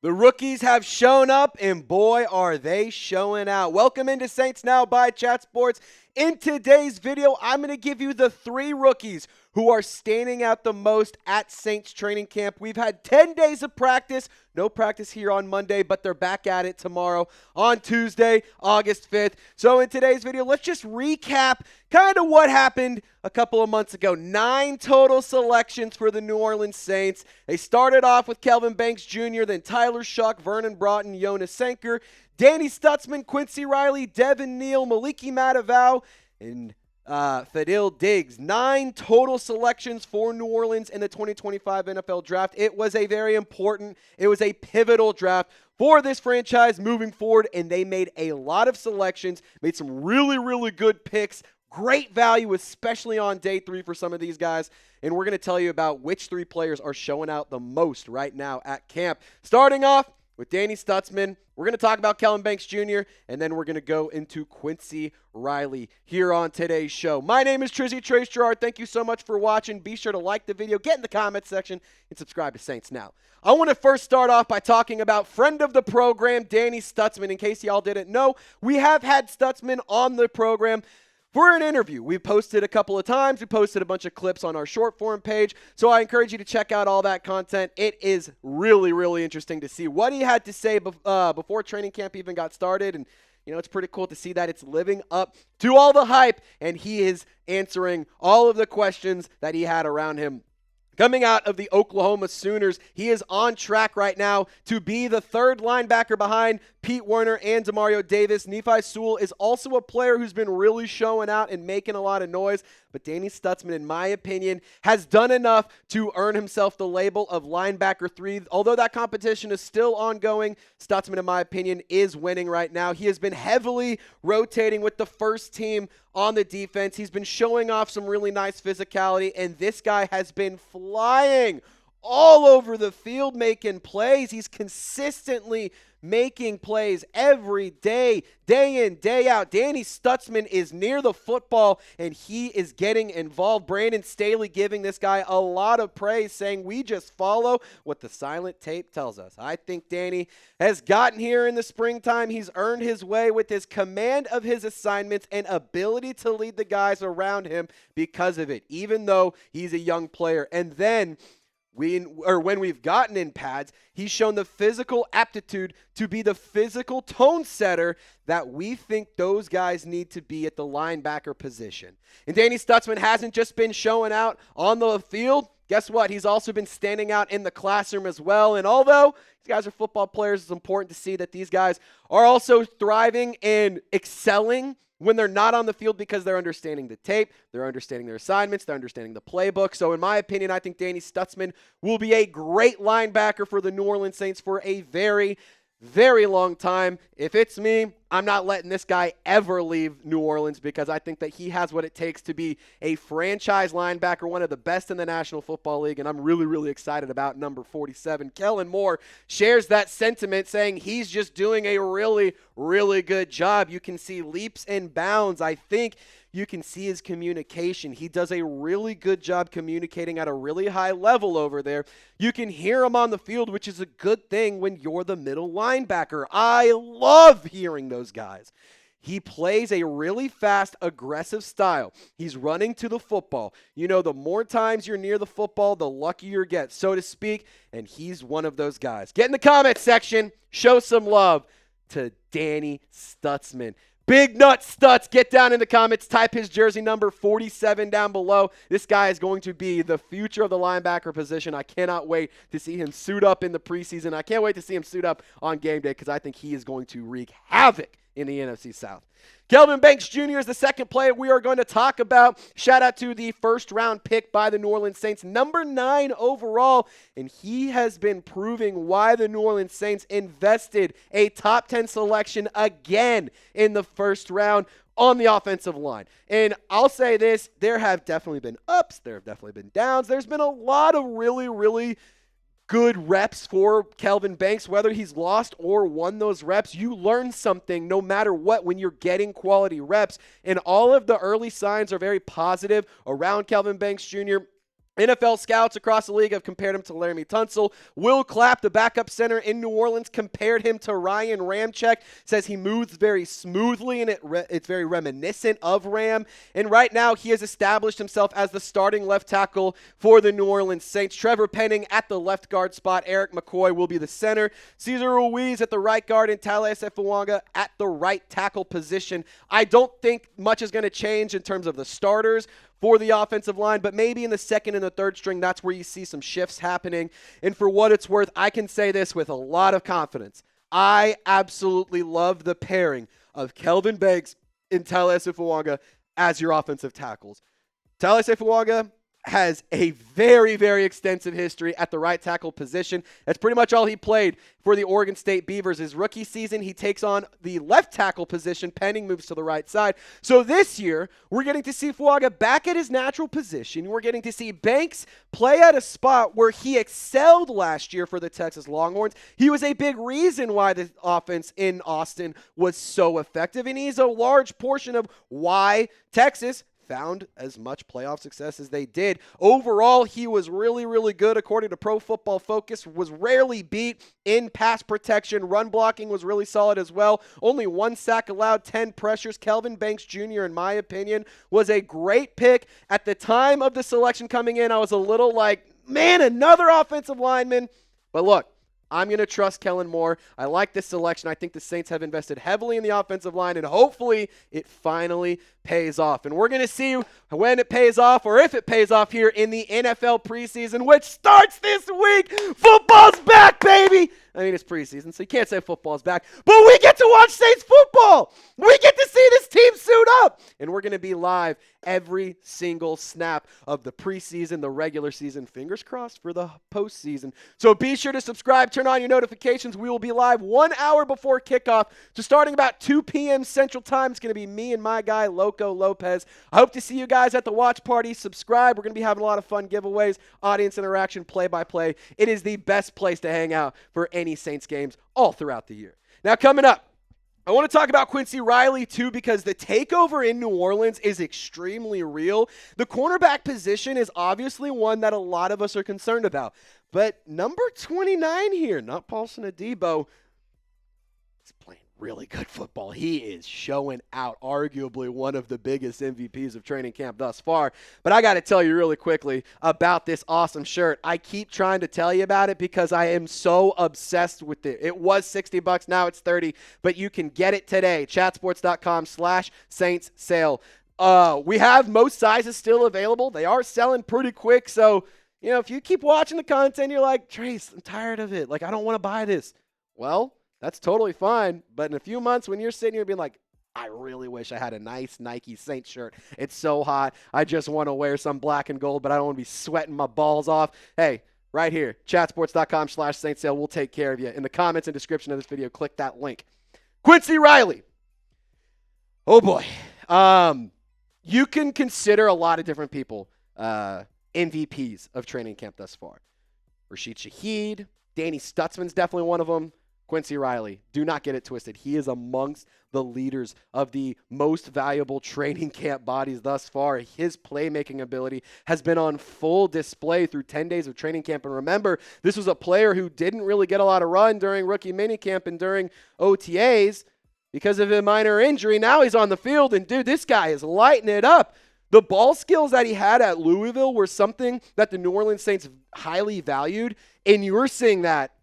The rookies have shown up, and boy, are they showing out. Welcome into Saints Now by Chat Sports. In today's video, I'm going to give you the 3 rookies who are standing out the most at Saints training camp. We've had 10 days of practice. No practice here on Monday, but they're back at it tomorrow on Tuesday, August 5th. So in today's video, let's just recap kind of what happened a couple of months ago. 9 total selections for the New Orleans Saints. They started off with Kelvin Banks Jr., then Tyler Shuck, Vernon Broughton, Jonas Senker, Danny Stutsman, Quincy Riley, Devin Neal, Maliki Matavau, and Fadil Diggs. 9 total selections for New Orleans in the 2025 NFL Draft. It was a very important, it was a pivotal draft for this franchise moving forward, and they made a lot of selections, made some really good picks. Great value, especially on day 3 for some of these guys. And we're going to tell you about which 3 players are showing out the most right now at camp. Starting off with Danny Stutsman. We're going to talk about Kelvin Banks Jr., and then we're going to go into Quincy Riley here on today's show. My name is Trizzy Trace Girouard. Thank you so much for watching. Be sure to like the video, get in the comments section, and subscribe to Saints Now. I want to first start off by talking about friend of the program, Danny Stutsman. In case y'all didn't know, we have had Stutsman on the program for an interview. We posted a couple of times. We posted a bunch of clips on our short form page. So I encourage you to check out all that content. It is really interesting to see what he had to say before training camp even got started. And, you know, it's pretty cool to see that it's living up to all the hype. And he is answering all of the questions that he had around him. Coming out of the Oklahoma Sooners, he is on track right now to be the 3rd linebacker behind Pete Werner and Demario Davis. Nephi Sewell is also a player who's been really showing out and making a lot of noise. But Danny Stutsman, in my opinion, has done enough to earn himself the label of linebacker 3. Although that competition is still ongoing, Stutsman, in my opinion, is winning right now. He has been heavily rotating with the first team on the defense. He's been showing off some really nice physicality, and this guy has been flying all over the field making plays. He's consistently making plays every day, day in, day out. Danny Stutsman is near the football, and he is getting involved. Brandon Staley giving this guy a lot of praise, saying we just follow what the silent tape tells us. I think Danny has gotten here in the springtime. He's earned his way with his command of his assignments and ability to lead the guys around him because of it, even though he's a young player. And then when we've gotten in pads, he's shown the physical aptitude to be the physical tone setter that we think those guys need to be at the linebacker position. And Danny Stutsman hasn't just been showing out on the field. Guess what? He's also been standing out in the classroom as well. And although these guys are football players, it's important to see that these guys are also thriving and excelling when they're not on the field because they're understanding the tape, they're understanding their assignments, they're understanding the playbook. So in my opinion, I think Danny Stutsman will be a great linebacker for the New Orleans Saints for a very long time. If it's me, I'm not letting this guy ever leave New Orleans because I think that he has what it takes to be a franchise linebacker, one of the best in the National Football League, and I'm really excited about number 47. Kellen Moore shares that sentiment, saying he's just doing a really good job. You can see leaps and bounds. I think you can see his communication. He does a really good job communicating at a really high level over there. You can hear him on the field, which is a good thing when you're the middle linebacker. I love hearing those guys. He plays a really fast, aggressive style. He's running to the football. You know, the more times you're near the football, the luckier you get, so to speak, and he's one of those guys. Get in the comments section. Show some love to Danny Stutsman. Big Nut Stutz, get down in the comments, type his jersey number 47 down below. This guy is going to be the future of the linebacker position. I cannot wait to see him suit up in the preseason. I can't wait to see him suit up on game day because I think he is going to wreak havoc in the NFC South. Kelvin Banks Jr. is the second player we are going to talk about. Shout out to the 1st-round pick by the New Orleans Saints, number 9 overall, and he has been proving why the New Orleans Saints invested a top 10 selection again in the 1st round on the offensive line. And I'll say this, there have definitely been ups, there have definitely been downs. There's been a lot of really good reps for Kelvin Banks. Whether he's lost or won those reps, you learn something no matter what when you're getting quality reps. And all of the early signs are very positive around Kelvin Banks Jr. NFL scouts across the league have compared him to Laramie Tunsil. Will Clapp, the backup center in New Orleans, compared him to Ryan Ramczyk. Says he moves very smoothly and it's very reminiscent of Ram. And right now he has established himself as the starting left tackle for the New Orleans Saints. Trevor Penning at the left guard spot. Eric McCoy will be the center. Cesar Ruiz at the right guard and Talais Efuanga at the right tackle position. I don't think much is going to change in terms of the starters for the offensive line, but maybe in the second and the third string, that's where you see some shifts happening. And for what it's worth, I can say this with a lot of confidence. I absolutely love the pairing of Kelvin Banks and Talais Efuanga as your offensive tackles. Talais Efuanga has a very, very extensive history at the right tackle position. That's pretty much all he played for the Oregon State Beavers. His rookie season, he takes on the left tackle position. Penning moves to the right side. So this year, we're getting to see Fuaga back at his natural position. We're getting to see Banks play at a spot where he excelled last year for the Texas Longhorns. He was a big reason why the offense in Austin was so effective, and he's a large portion of why Texas found as much playoff success as they did. Overall, he was really, really good according to Pro Football Focus, was rarely beat in pass protection. Run blocking was really solid as well. Only 1 sack allowed, 10 pressures. Kelvin Banks Jr., in my opinion, was a great pick. At the time of the selection coming in, I was a little like, man, another offensive lineman. But look, I'm going to trust Kellen Moore. I like this selection. I think the Saints have invested heavily in the offensive line, and hopefully it finally pays off. And we're going to see when it pays off or if it pays off here in the NFL preseason, which starts this week. Football's back, baby. I mean, it's preseason, so you can't say football's back. But we get to watch Saints football. We get to see this team suit up. And we're going to be live every single snap of the preseason, the regular season. Fingers crossed for the postseason. So be sure to subscribe, turn on your notifications. We will be live 1 hour before kickoff. So starting about 2 p.m. Central Time, it's going to be me and my guy, Loco Lopez. I hope to see you guys at the watch party. Subscribe. We're going to be having a lot of fun giveaways, audience interaction, play-by-play. It is the best place to hang out for any Saints games all throughout the year. Now, coming up, I want to talk about Quincy Riley, too, because the takeover in New Orleans is extremely real. The cornerback position is obviously one that a lot of us are concerned about. But number 29 here, not Paulson Adebo, is playing really good football. He is showing out, arguably one of the biggest MVPs of training camp thus far. But I got to tell you really quickly about this awesome shirt. I keep trying to tell you about it because I am so obsessed with it. It was $60, now it's $30, but you can get it today. Chatsports.com/Saints sale. We have most sizes still available. They are selling pretty quick, so you know, if you keep watching the content, you're like, Trace, I'm tired of it. Like, I don't want to buy this. Well, that's totally fine. But in a few months, when you're sitting here being like, I really wish I had a nice Nike Saints shirt. It's so hot. I just want to wear some black and gold, but I don't want to be sweating my balls off. Hey, right here, chatsports.com/Saints sale. We'll take care of you. In the comments and description of this video, click that link. Quincy Riley. Oh, boy. You can consider a lot of different people MVPs of training camp thus far. Rashid Shaheed, Danny Stutsman's definitely one of them. Quincy Riley, do not get it twisted. He is amongst the leaders of the most valuable training camp bodies thus far. His playmaking ability has been on full display through 10 days of training camp. And remember, this was a player who didn't really get a lot of run during rookie minicamp and during OTAs because of a minor injury. Now he's on the field, and dude, this guy is lighting it up. The ball skills that he had at Louisville were something that the New Orleans Saints highly valued, and you were seeing that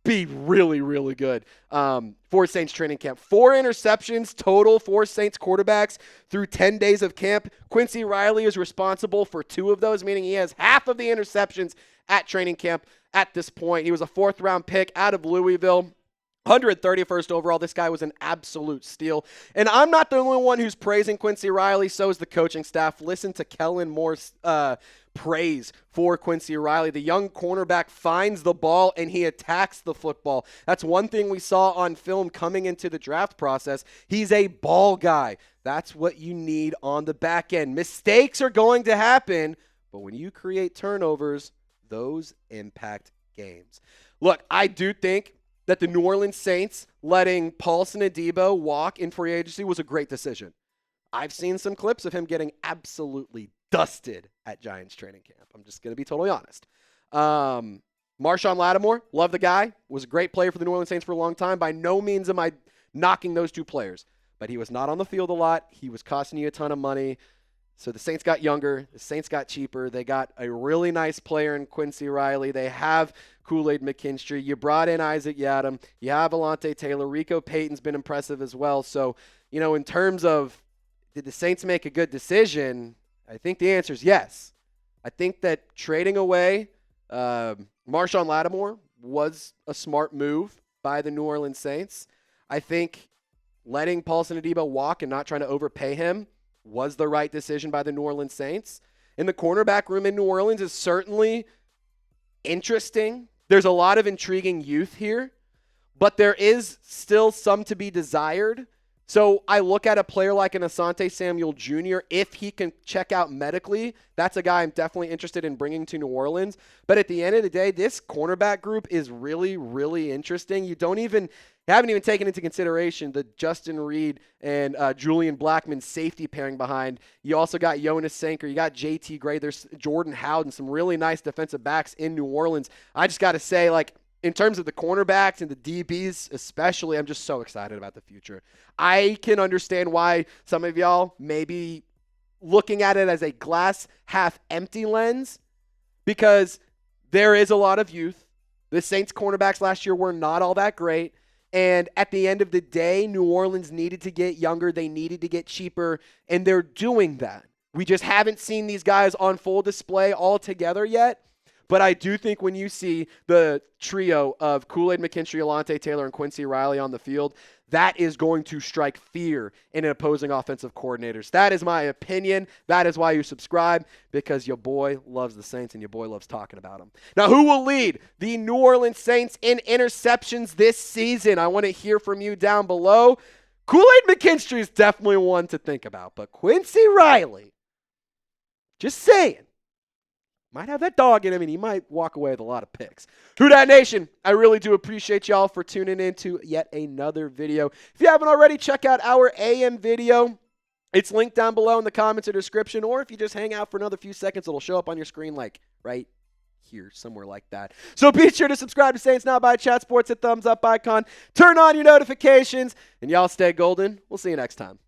be really, really good for Saints training camp. 4 interceptions total for Saints quarterbacks through 10 days of camp. Quincy Riley is responsible for 2 of those, meaning he has half of the interceptions at training camp at this point. He was a 4th-round pick out of Louisville. 131st overall. This guy was an absolute steal. And I'm not the only one who's praising Quincy Riley. So is the coaching staff. Listen to Kellen Moore's praise for Quincy Riley. The young cornerback finds the ball and he attacks the football. That's one thing we saw on film coming into the draft process. He's a ball guy. That's what you need on the back end. Mistakes are going to happen, but when you create turnovers, those impact games. Look, I do think that the New Orleans Saints letting Paulson Adebo walk in free agency was a great decision. I've seen some clips of him getting absolutely dusted at Giants training camp. I'm just going to be totally honest. Marshawn Lattimore, love the guy, was a great player for the New Orleans Saints for a long time. By no means am I knocking those two players, but he was not on the field a lot. He was costing you a ton of money. So the Saints got younger. The Saints got cheaper. They got a really nice player in Quincy Riley. They have Kool-Aid McKinstry. You brought in Isaac Yiadom. You have Alontae Taylor. Rico Payton's been impressive as well. So, in terms of did the Saints make a good decision, I think the answer is yes. I think that trading away Marshawn Lattimore was a smart move by the New Orleans Saints. I think letting Paulson Adebo walk and not trying to overpay him was the right decision by the New Orleans Saints. And the cornerback room in New Orleans is certainly interesting. There's a lot of intriguing youth here, but there is still some to be desired. So I look at a player like an Asante Samuel Jr. If he can check out medically, that's a guy I'm definitely interested in bringing to New Orleans. But at the end of the day, this cornerback group is really, really interesting. You haven't even taken into consideration the Justin Reed and Julian Blackman safety pairing behind. You also got Jonas Sanker. You got J.T. Gray. There's Jordan Howden, some really nice defensive backs in New Orleans. I just got to say, in terms of the cornerbacks and the DBs especially, I'm just so excited about the future. I can understand why some of y'all may be looking at it as a glass half empty lens because there is a lot of youth. The Saints cornerbacks last year were not all that great. And at the end of the day, New Orleans needed to get younger. They needed to get cheaper, and they're doing that. We just haven't seen these guys on full display all together yet. But I do think when you see the trio of Kool-Aid McKinstry, Alontae Taylor, and Quincy Riley on the field, that is going to strike fear in opposing offensive coordinators. That is my opinion. That is why you subscribe, because your boy loves the Saints and your boy loves talking about them. Now, who will lead the New Orleans Saints in interceptions this season? I want to hear from you down below. Kool-Aid McKinstry is definitely one to think about, but Quincy Riley, just saying, might have that dog in him, and he might walk away with a lot of picks. Who Dat Nation, I really do appreciate y'all for tuning in to yet another video. If you haven't already, check out our AM video. It's linked down below in the comments or description, or if you just hang out for another few seconds, it'll show up on your screen right here, somewhere like that. So be sure to subscribe to Saints Now by Chat Sports, hit thumbs up icon, turn on your notifications, and y'all stay golden. We'll see you next time.